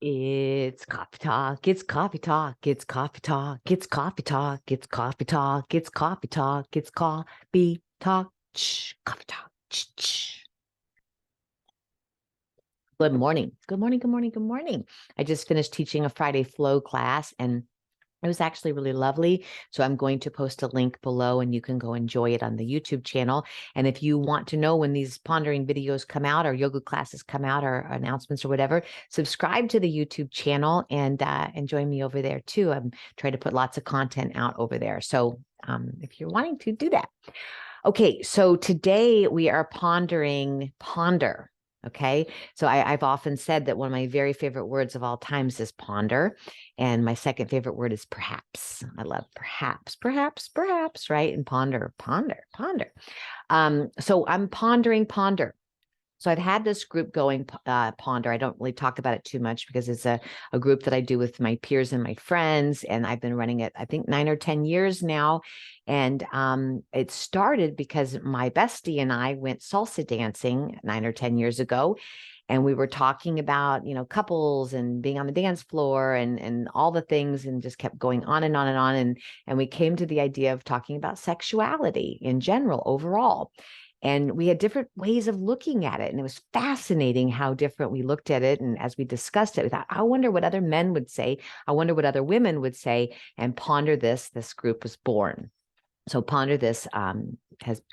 It's coffee talk. It's coffee talk. It's coffee talk. It's coffee talk. It's coffee talk. It's coffee talk. It's coffee talk. Shh, coffee talk. Shh, shh. Good morning. Good morning. Good morning. Good morning. I just finished teaching a Friday flow class and it was actually really lovely. So I'm going to post a link below and you can go enjoy it on the YouTube channel. And if you want to know when these pondering videos come out or yoga classes come out or announcements or whatever, subscribe to the YouTube channel and join me over there too. I'm trying to put lots of content out over there. So if you're wanting to do that. Okay, so today we are pondering ponder. Okay, so I've often said that one of my very favorite words of all times is ponder. And my second favorite word is perhaps. I love perhaps, perhaps, perhaps, right? And ponder, ponder, ponder. So I'm pondering ponder. So I've had this group going, Ponder. I don't really talk about it too much because it's a group that I do with my peers and my friends. And I've been running it, I think, 9 or 10 years now. And it started because my bestie and I went salsa dancing 9 or 10 years ago. And we were talking about, couples and being on the dance floor and all the things and just kept going on and on and on. And we came to the idea of talking about sexuality in general, overall. And we had different ways of looking at it. And it was fascinating how different we looked at it. And as we discussed it, we thought, I wonder what other men would say. I wonder what other women would say. And Ponder This, this group was born. So Ponder This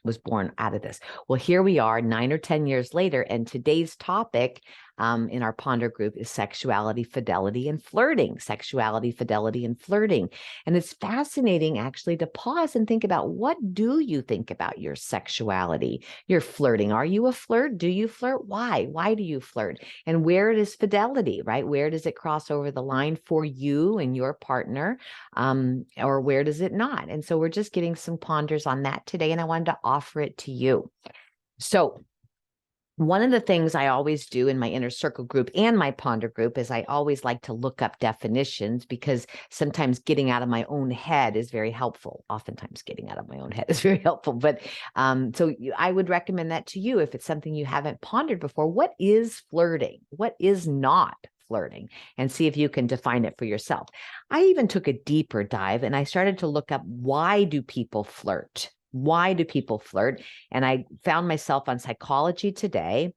was born out of this. Well, here we are 9 or 10 years later. And today's topic in our Ponder group is sexuality, fidelity, and flirting. Sexuality, fidelity, and flirting. And it's fascinating actually to pause and think about, what do you think about your sexuality, your flirting? Are you a flirt? Do you flirt? Why? Why do you flirt? And where does fidelity, right? Where does it cross over the line for you and your partner? Or where does it not? And so we're just getting some ponders on that today, and I wanted to offer it to you. So one of the things I always do in my inner circle group and my ponder group is I always like to look up definitions, because sometimes getting out of my own head is very helpful. Oftentimes getting out of my own head is very helpful. But so I would recommend that to you if it's something you haven't pondered before. What is flirting? What is not flirting? And see if you can define it for yourself. I even took a deeper dive and I started to look up, why do people flirt? Why do people flirt? And I found myself on Psychology Today,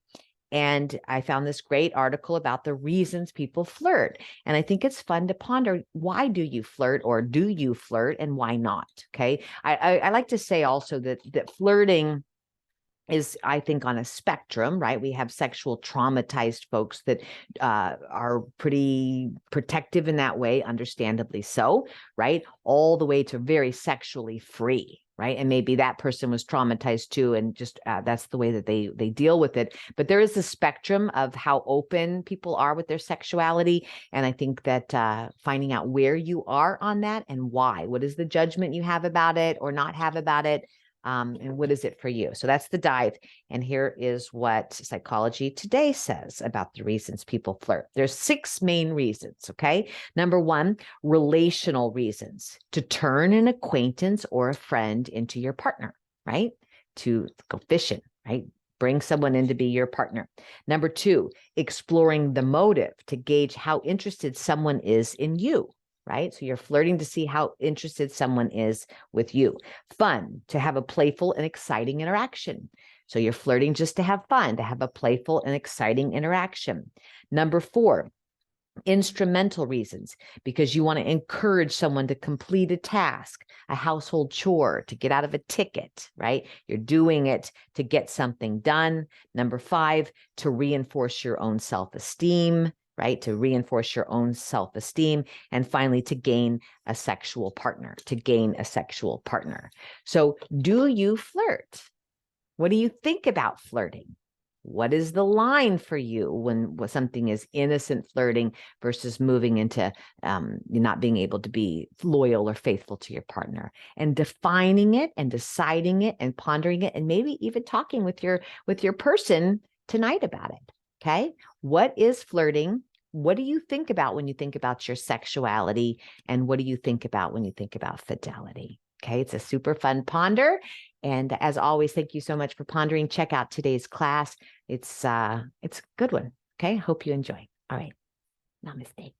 and I found this great article about the reasons people flirt. And I think it's fun to ponder, why do you flirt, or do you flirt, and why not? Okay. I like to say also that flirting is, I think, on a spectrum, right? We have sexual traumatized folks that are pretty protective in that way, understandably so, right? All the way to very sexually free, right? And maybe that person was traumatized too, and just that's the way that they deal with it. But there is a spectrum of how open people are with their sexuality. And I think that finding out where you are on that and why, what is the judgment you have about it or not have about it, and what is it for you? So that's the dive. And here is what Psychology Today says about the reasons people flirt. There's 6 main reasons, okay? Number 1, relational reasons: to turn an acquaintance or a friend into your partner, right? To go fishing, right? Bring someone in to be your partner. Number 2, exploring the motive to gauge how interested someone is in you, right? So you're flirting to see how interested someone is with you. Fun, to have a playful and exciting interaction. So you're flirting just to have fun, to have a playful and exciting interaction. Number 4, instrumental reasons, because you want to encourage someone to complete a task, a household chore, to get out of a ticket, right? You're doing it to get something done. Number 5, to reinforce your own self-esteem, right? To reinforce your own self-esteem. And finally, to gain a sexual partner, So do you flirt? What do you think about flirting? What is the line for you when something is innocent flirting versus moving into not being able to be loyal or faithful to your partner? And defining it and deciding it and pondering it, and maybe even talking with your person tonight about it. Okay. What is flirting? What do you think about when you think about your sexuality? And what do you think about when you think about fidelity? Okay. It's a super fun ponder. And as always, thank you so much for pondering. Check out today's class. It's a good one. Okay. Hope you enjoy. All right. Namaste.